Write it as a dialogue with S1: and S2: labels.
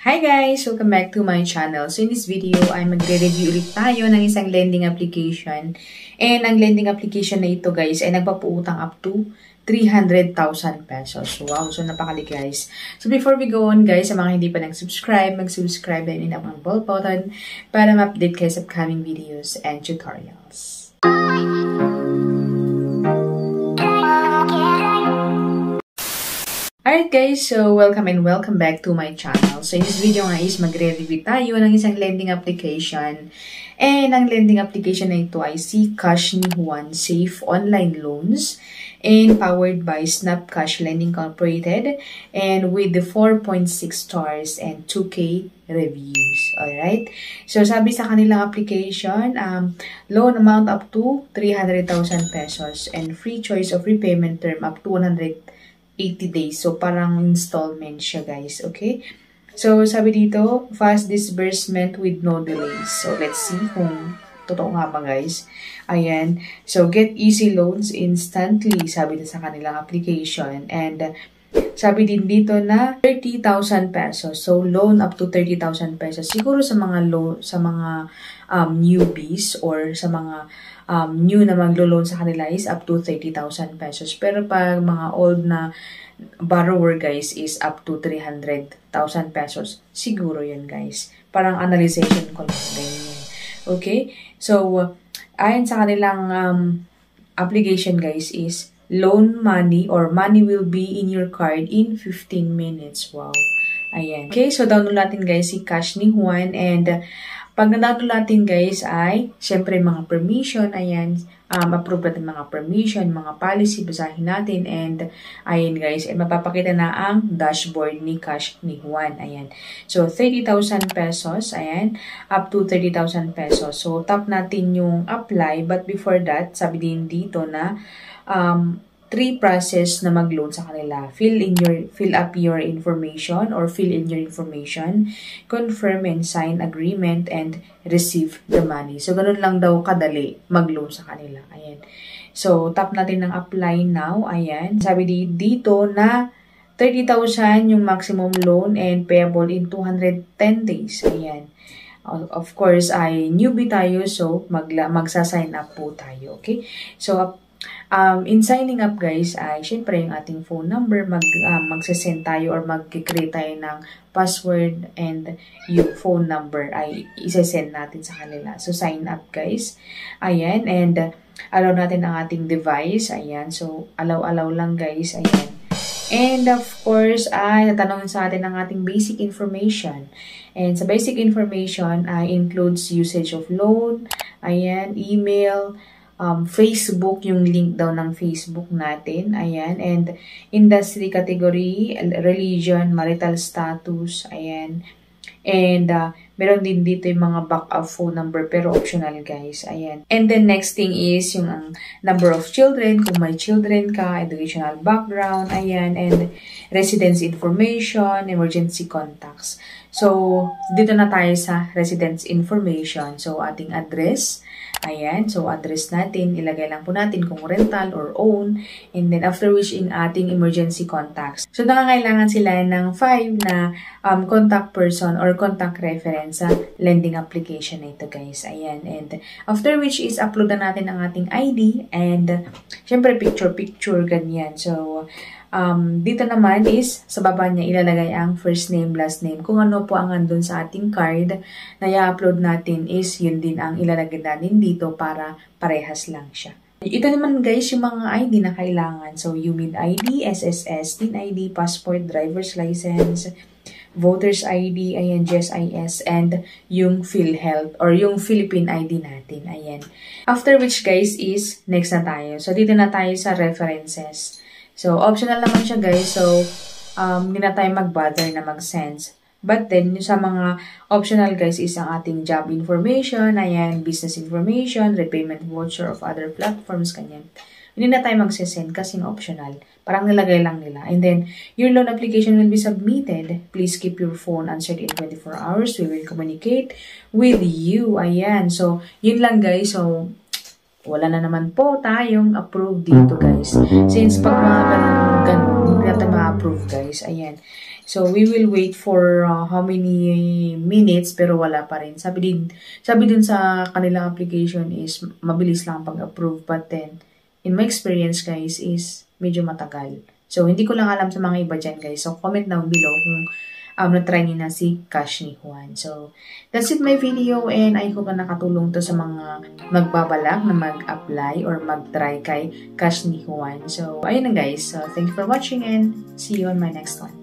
S1: Hi guys! Welcome back to my channel. So in this video ay magre-review ulit tayo ng isang lending application. And ang lending application na ito guys ay nagpapautang up to 300,000 pesos. Wow! So napakali guys. So before we go on guys, sa mga hindi pa nag-subscribe, mag-subscribe and hit ang bell button para ma-update kayo sa upcoming videos and tutorials. Alright guys, so welcome and welcome back to my channel. So in this video nga is magre-review tayo ng isang lending application. And ang lending application na ito ay si Cash ni Juan Safe Online Loans and powered by Snapcash Lending Incorporated and with the 4.6 stars and 2K reviews. Alright? So sabi sa kanilang application, loan amount up to 300,000 pesos and free choice of repayment term up to 180 days. So, parang installment siya, guys. Okay? So, sabi dito, fast disbursement with no delays. So, let's see kung totoo nga ba, guys. Ayan. So, get easy loans instantly, sabi na sa kanilang application. And, sabi din dito na 30,000 pesos. So, loan up to 30,000 pesos. Siguro sa mga newbies or sa mga new na maglo-loan sa kanila is up to 30,000 pesos. Pero pag mga old na borrower guys is up to 300,000 pesos. Siguro yun guys. Parang analyzation ko lang ganyan. Okay? So, ayon sa kanilang application guys is loan money or money will be in your card in 15 minutes. Wow. Ayan. Okay, so download natin guys si Cash ni Juan and pag na-download natin guys ay syempre mga permission, ayan, approve natin mga permission, mga policy, basahin natin and ayan guys, mapapakita na ang dashboard ni Cash ni Juan, ayan. So 30,000 pesos, ayan, up to 30,000 pesos. So tap natin yung apply but before that, sabi din dito na 3 process na mag-loan sa kanila. Fill up your information or fill in your information, confirm and sign agreement, and receive the money. So, ganun lang daw kadali mag-loan sa kanila. Ayan. So, tap natin ng apply now. Ayan. Sabi dito na 30,000 yung maximum loan and payable in 210 days. Ayan. Of course, ay newbie tayo. So, magsa-sign up po tayo. Okay? So, in signing up guys ay syempre yung ating phone number magsasend tayo or mag-create tayo ng password and yung phone number ay isasend natin sa kanila. So sign up guys. Ayan and allow natin ang ating device. Ayan. So allow lang guys. Ayan. And of course ay tatanungin sa atin ang ating basic information. And sa basic information ay includes usage of loan, ayan, email, Facebook, yung link daw ng Facebook natin, ayan, and industry category, religion, marital status, ayan, and meron din dito yung mga backup phone number pero optional guys, ayan. And then next thing is yung number of children, kung may children ka, educational background, ayan, and residence information, emergency contacts. So, dito na tayo sa residence information. So, ating address, ayan. So, address natin, ilagay lang po natin kung rental or own. And then, after which, in ating emergency contacts. So, nangangailangan sila ng 5 na contact person or contact reference sa lending application na ito, guys. Ayan. And after which is, upload na natin ang ating ID and, syempre, picture, ganyan. So, dito naman is, sa baba niya ilalagay ang first name, last name. Kung ano po ang andun sa ating card na i-upload natin is, yun din ang ilalagay natin dito para parehas lang siya. Ito naman guys, yung mga ID na kailangan. So, UMID ID, SSS, TIN ID, passport, driver's license, voter's ID, ayan, GSIS, and yung PhilHealth or yung Philippine ID natin. Ayan. After which guys is, next na tayo. So, dito na tayo sa references. So, optional naman siya guys. So, hindi na tayo mag-bother na mag-send. But then, sa mga optional guys is ang ating job information, ayan, business information, repayment voucher of other platforms, kanyan. Hindi na tayo mag-send kasi optional. Parang nilagay lang nila. And then, your loan application will be submitted. Please keep your phone answered in 24 hours. We will communicate with you. Ayan. So, yun lang guys. So, wala na naman po tayong approve dito guys. Since pag mga ganun, hindi natin approve guys. Ayan. So, we will wait for how many minutes pero wala pa rin. Sabi din sa kanilang application is mabilis lang pag-approve. But then, in my experience guys is medyo matagal. So, hindi ko lang alam sa mga iba dyan guys. So, comment down below kung na-try niyo na si Cash ni Juan. So, that's it my video and I hope na nakatulong to sa mga magbabalak na mag-apply or mag-try kay Cash ni Juan. So, ayun na guys. So, thank you for watching and see you on my next one.